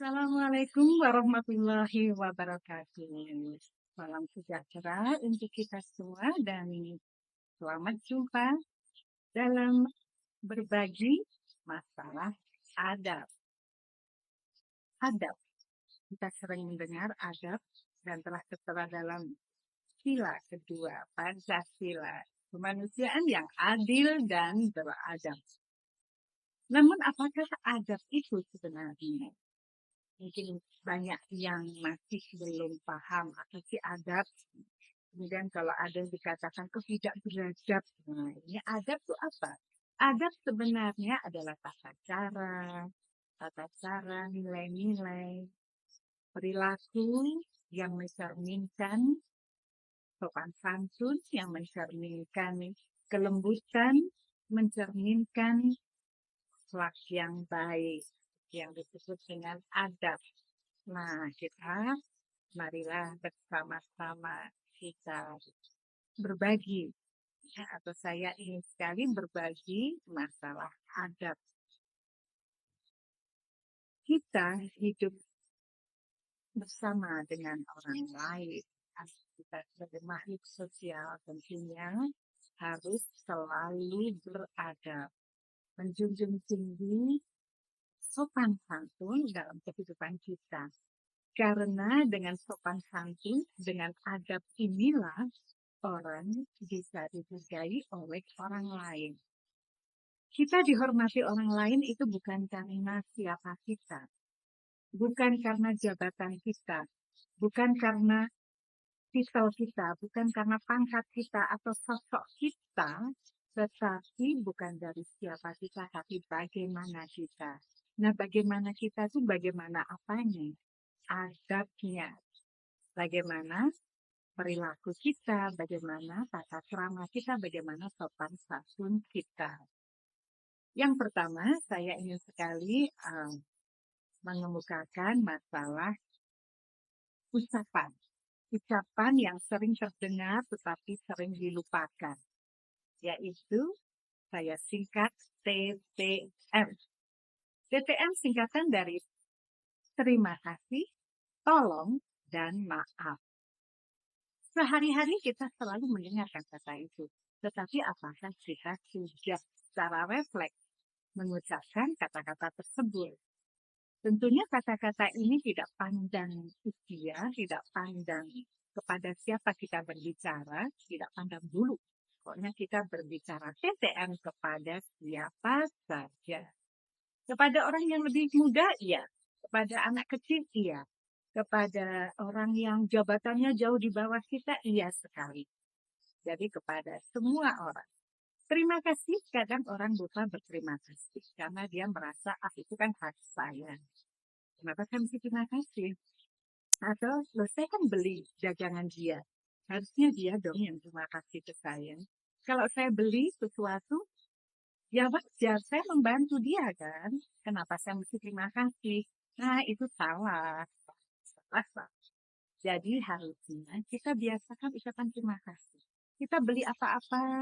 Assalamualaikum warahmatullahi wabarakatuh. Salam sejahtera untuk kita semua dan selamat jumpa dalam berbagi masalah adab. Adab, kita sering mendengar adab dan telah tertera dalam sila kedua Pancasila, kemanusiaan yang adil dan beradab. Namun apakah adab itu sebenarnya? Mungkin banyak yang masih belum paham apa sih adab. Kemudian kalau ada yang dikatakan kok tidak beradab, nah ini adab itu apa? Adab sebenarnya adalah tata cara, nilai-nilai, perilaku yang mencerminkan sopan santun, yang mencerminkan kelembutan, mencerminkan akhlak yang baik, yang disebut dengan adab. Nah, marilah bersama-sama kita berbagi, ya, atau saya ingin sekali berbagi masalah adab. Kita hidup bersama dengan orang lain. Kita sebagai makhluk sosial tentunya harus selalu beradab, menjunjung tinggi sopan santun dalam kehidupan kita. Karena dengan sopan santun, dengan adab inilah orang bisa dihargai oleh orang lain. Kita dihormati orang lain itu bukan karena siapa kita, bukan karena jabatan kita, bukan karena titel kita, bukan karena pangkat kita atau sosok kita, tetapi bukan dari siapa kita, tapi bagaimana kita. Nah, bagaimana kita itu bagaimana apanya? Adabnya. Bagaimana perilaku kita, bagaimana tata krama kita, bagaimana sopan santun kita. Yang pertama, saya ingin sekali mengemukakan masalah ucapan. Ucapan yang sering terdengar tetapi sering dilupakan, yaitu saya singkat TTM. TTM singkatan dari terima kasih, tolong, dan maaf. Sehari-hari kita selalu mendengarkan kata itu. Tetapi apakah kita sudah secara refleks mengucapkan kata-kata tersebut? Tentunya kata-kata ini tidak pandang usia, tidak pandang kepada siapa kita berbicara, tidak pandang bulu. Pokoknya kita berbicara TTM kepada siapa saja. Kepada orang yang lebih muda, iya. Kepada anak kecil, iya. Kepada orang yang jabatannya jauh di bawah kita, iya sekali. Jadi kepada semua orang. Terima kasih, kadang orang lupa berterima kasih. Karena dia merasa, itu kan hak saya. Kenapa saya mesti terima kasih? Atau, loh saya kan beli dagangan dia. Harusnya dia dong yang terima kasih ke saya. Kalau saya beli sesuatu, ya wajar, saya membantu dia kan. Kenapa saya mesti terima kasih? Nah, itu salah. Salah. Jadi harusnya kita biasakan ucapan terima kasih. Kita beli apa-apa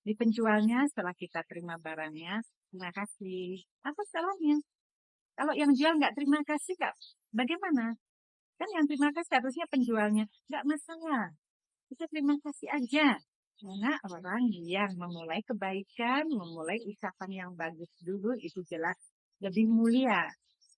di penjualnya, setelah kita terima barangnya, terima kasih. Apa salahnya? Kalau yang jual nggak terima kasih, bagaimana? Kan yang terima kasih harusnya penjualnya. Nggak masalah. Kita terima kasih aja. Karena orang yang memulai kebaikan, memulai ucapan yang bagus dulu, itu jelas lebih mulia.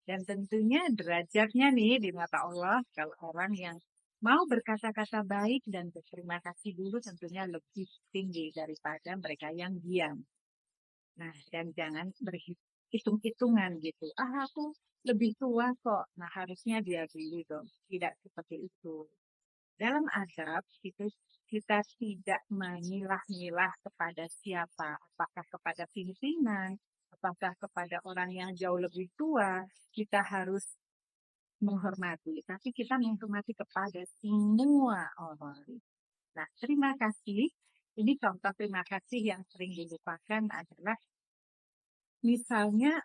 Dan tentunya derajatnya nih di mata Allah, kalau orang yang mau berkata-kata baik dan berterima kasih dulu tentunya lebih tinggi daripada mereka yang diam. Nah, dan jangan berhitung-hitungan gitu. Aku lebih tua kok. Nah, harusnya dia dulu dong. Tidak seperti itu. Dalam adab, kita tidak memilah-milah kepada siapa. Apakah kepada pimpinan, apakah kepada orang yang jauh lebih tua. Kita harus menghormati. Tapi kita menghormati kepada semua orang. Nah, terima kasih. Ini contoh terima kasih yang sering dilupakan adalah misalnya,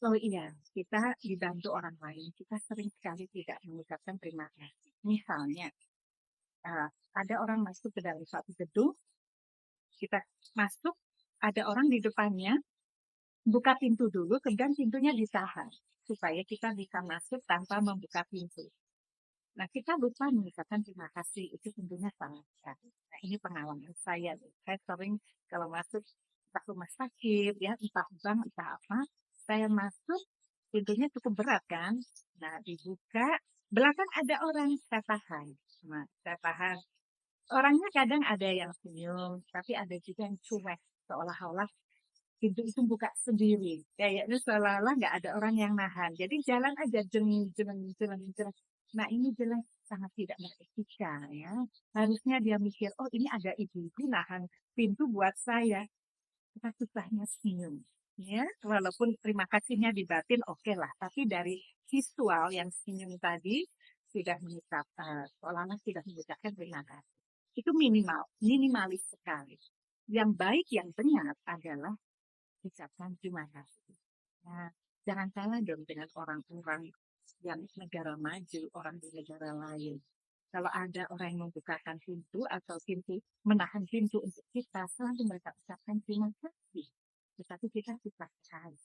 oh iya, kita dibantu orang lain, kita sering sekali tidak mengucapkan terima kasih. Misalnya, ada orang masuk ke dalam suatu gedung, kita masuk, ada orang di depannya, buka pintu dulu, kemudian pintunya ditahan supaya kita bisa masuk tanpa membuka pintu. Nah, kita lupa mengucapkan terima kasih, itu tentunya salah. Nah, ini pengalaman saya. Saya sering kalau masuk entah rumah sakit, ya, entah bank, entah apa, saya masuk, pintunya cukup berat kan. Nah, dibuka, belakang ada orang, saya tahan. Nah, saya tahan. Orangnya kadang ada yang senyum, tapi ada juga yang cuek, seolah-olah pintu itu buka sendiri. Kayaknya seolah-olah nggak ada orang yang nahan. Jadi jalan aja jeng jeng jeng jeng. Nah ini jelas sangat tidak beretika ya. Harusnya dia mikir, oh ini ada ibu-ibu nahan pintu buat saya. Kita susahnya senyum. Ya, walaupun terima kasihnya di batin oke lah. Tapi dari visual yang senyum tadi sudah mengucap, seolah-olah sudah mengucapkan terima kasih. Itu minimalis sekali. Yang baik, yang benar adalah ucapkan terima kasih. Nah, jangan salah dong dengan orang-orang yang negara maju, orang di negara lain. Kalau ada orang yang membukakan pintu atau pintu menahan pintu untuk kita, selalu mereka ucapkan terima kasih. Tetapi kita susah sekali.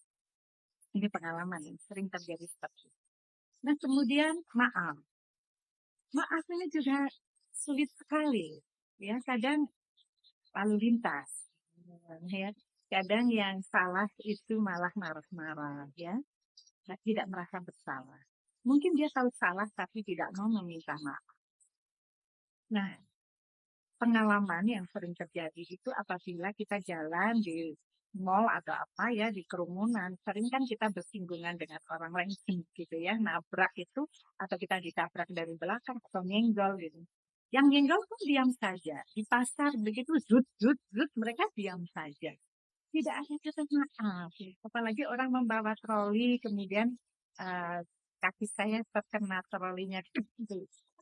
Ini pengalaman yang sering terjadi seperti itu. Nah, kemudian maaf. Maaf ini juga sulit sekali. Ya, kadang lalu lintas. Ya, kadang yang salah itu malah marah-marah, ya, tidak merasa bersalah. Mungkin dia tahu salah tapi tidak mau meminta maaf. Nah, pengalaman yang sering terjadi itu apabila kita jalan di mall atau apa ya, di kerumunan, sering kan kita bersinggungan dengan orang lain gitu ya, nabrak itu, atau kita ditabrak dari belakang atau nyenggol gitu. Yang nyenggol pun diam saja. Di pasar begitu zut zut zut mereka diam saja. Tidak ada kata maaf. Apalagi orang membawa troli, kemudian uh, kaki saya terkena trolinya.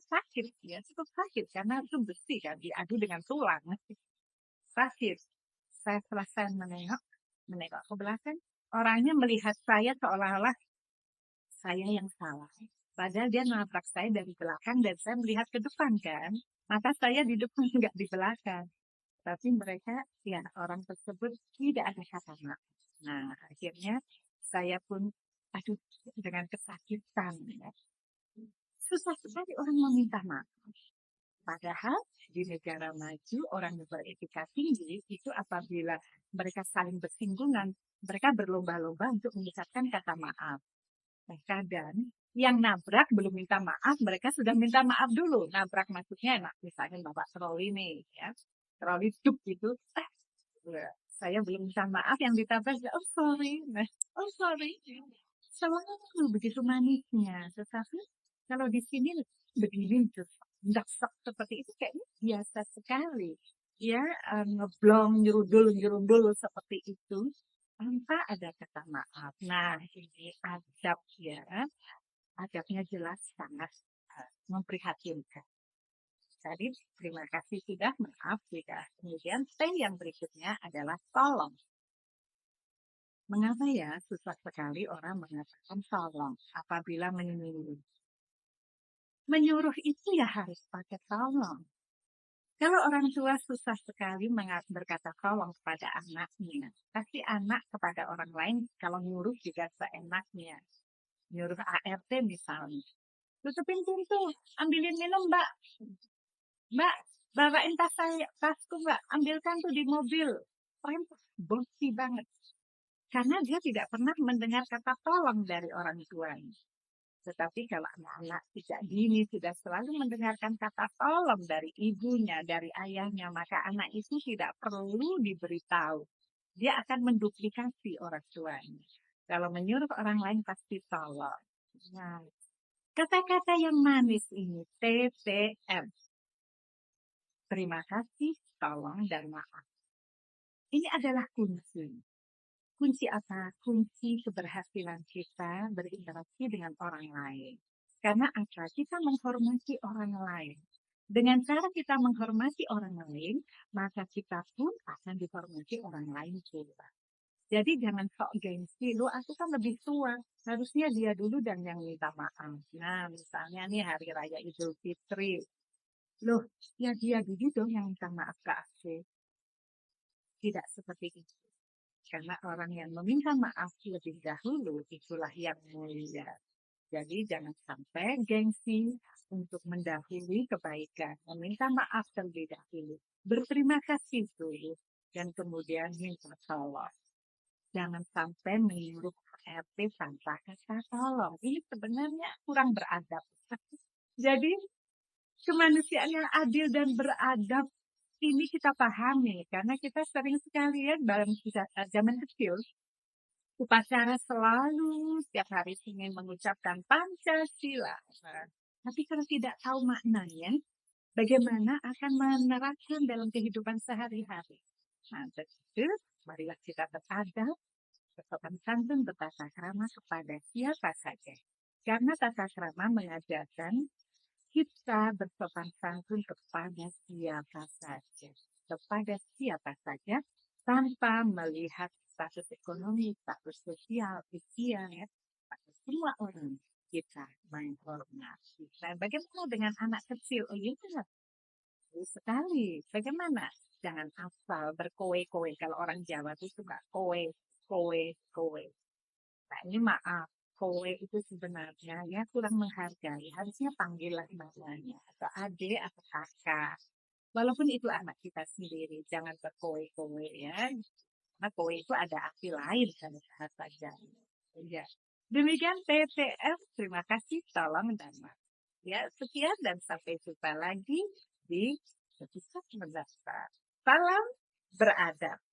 Sakit ya, cukup sakit karena itu besi kan, diadu dengan tulang. Sakit. Saya selesai menengok ke belakang. Orangnya melihat saya seolah-olah saya yang salah. Padahal dia nabrak saya dari belakang dan saya melihat ke depan kan. Mata saya di depan, nggak di belakang. Tapi mereka, ya orang tersebut tidak ada kata maaf. Nah, akhirnya saya pun, aduh, dengan kesakitan. Ya. Susah sekali orang meminta maaf. Padahal di negara maju, orang yang beretika tinggi, itu apabila mereka saling bersinggungan, mereka berlomba-lomba untuk mengucapkan kata maaf. Nah, kadang yang nabrak belum minta maaf, mereka sudah minta maaf dulu. Nabrak maksudnya, nah, misalnya bapak troli nih, ya. Troli duk gitu, ya, saya belum minta maaf yang ditabrak, oh sorry, nah, oh sorry. Selalu begitu manisnya, tetapi kalau di sini begini daksak seperti itu kayaknya biasa sekali. Ya, ngeblong, nyerudul seperti itu tanpa ada kata maaf. Nah, ini adab ya. Adabnya jelas sangat memprihatinkan. Jadi, terima kasih sudah, maaf sudah. Kemudian, T yang berikutnya adalah tolong. Mengapa ya susah sekali orang mengatakan tolong apabila menyuruh? Menyuruh itu ya harus pakai tolong. Kalau orang tua susah sekali berkata tolong kepada anaknya, pasti anak kepada orang lain kalau nyuruh juga seenaknya. Nyuruh ART misalnya. Tutupin pintu, ambilin minum mbak. Mbak, bawain tasku mbak, ambilkan tuh di mobil. Orang bosi banget. Karena dia tidak pernah mendengar kata tolong dari orang tuanya. Tetapi kalau anak-anak sejak dini sudah selalu mendengarkan kata tolong dari ibunya, dari ayahnya, maka anak itu tidak perlu diberitahu. Dia akan menduplikasi orang tuanya. Kalau menyuruh orang lain pasti tolong. Nah, kata-kata yang manis ini, TTM. Terima kasih, tolong, dan maaf. Ini adalah kunci. Kunci apa? Kunci keberhasilan kita berinteraksi dengan orang lain. Karena apa? Kita menghormati orang lain. Dengan cara kita menghormati orang lain, maka kita pun akan dihormati orang lain juga. Jadi jangan sok gengsi, lu aku kan lebih tua, harusnya dia dulu dan yang minta maaf. Nah, misalnya nih hari raya Idul Fitri, loh, ya dia dulu dong yang minta maaf ke aku. Tidak seperti itu. Karena orang yang meminta maaf lebih dahulu itulah yang mulia. Jadi jangan sampai gengsi untuk mendahului kebaikan, meminta maaf terlebih dahulu, berterima kasih dulu, dan kemudian minta tolong. Jangan sampai menyuruh RT tanpa kata tolong. Ini sebenarnya kurang beradab. Jadi kemanusiaan yang adil dan beradab ini kita pahami karena kita sering sekali ya dalam zaman kecil upacara selalu setiap hari ingin mengucapkan Pancasila. Tapi kalau tidak tahu maknanya, bagaimana akan menerapkan dalam kehidupan sehari-hari? Nah, jadi marilah kita beradab, bersopan santun, bertata krama kepada siapa saja. Karena tata krama mengajarkan kita bersopan santun kepada siapa saja. Kepada siapa saja, tanpa melihat status ekonomi, status sosial, usia, ya. Pada semua orang kita menghormati. Nah, bagaimana dengan anak kecil? Oh iya, bagus sekali. Bagaimana? Jangan asal berkowe-kowe. Kalau orang Jawa itu suka kowe, kowe, kowe. Nah, ini maaf. Kowe itu sebenarnya ya kurang menghargai. Harusnya panggillah namanya. Atau adik atau kakak. Walaupun itu anak kita sendiri. Jangan berkowe-kowe ya. Karena kowe itu ada arti lain dari bahasa Jawa. Ya. Demikian TTF. Terima kasih. Salam dan maaf. Ya, sekian dan sampai jumpa lagi di episode mendatang. Salam beradab.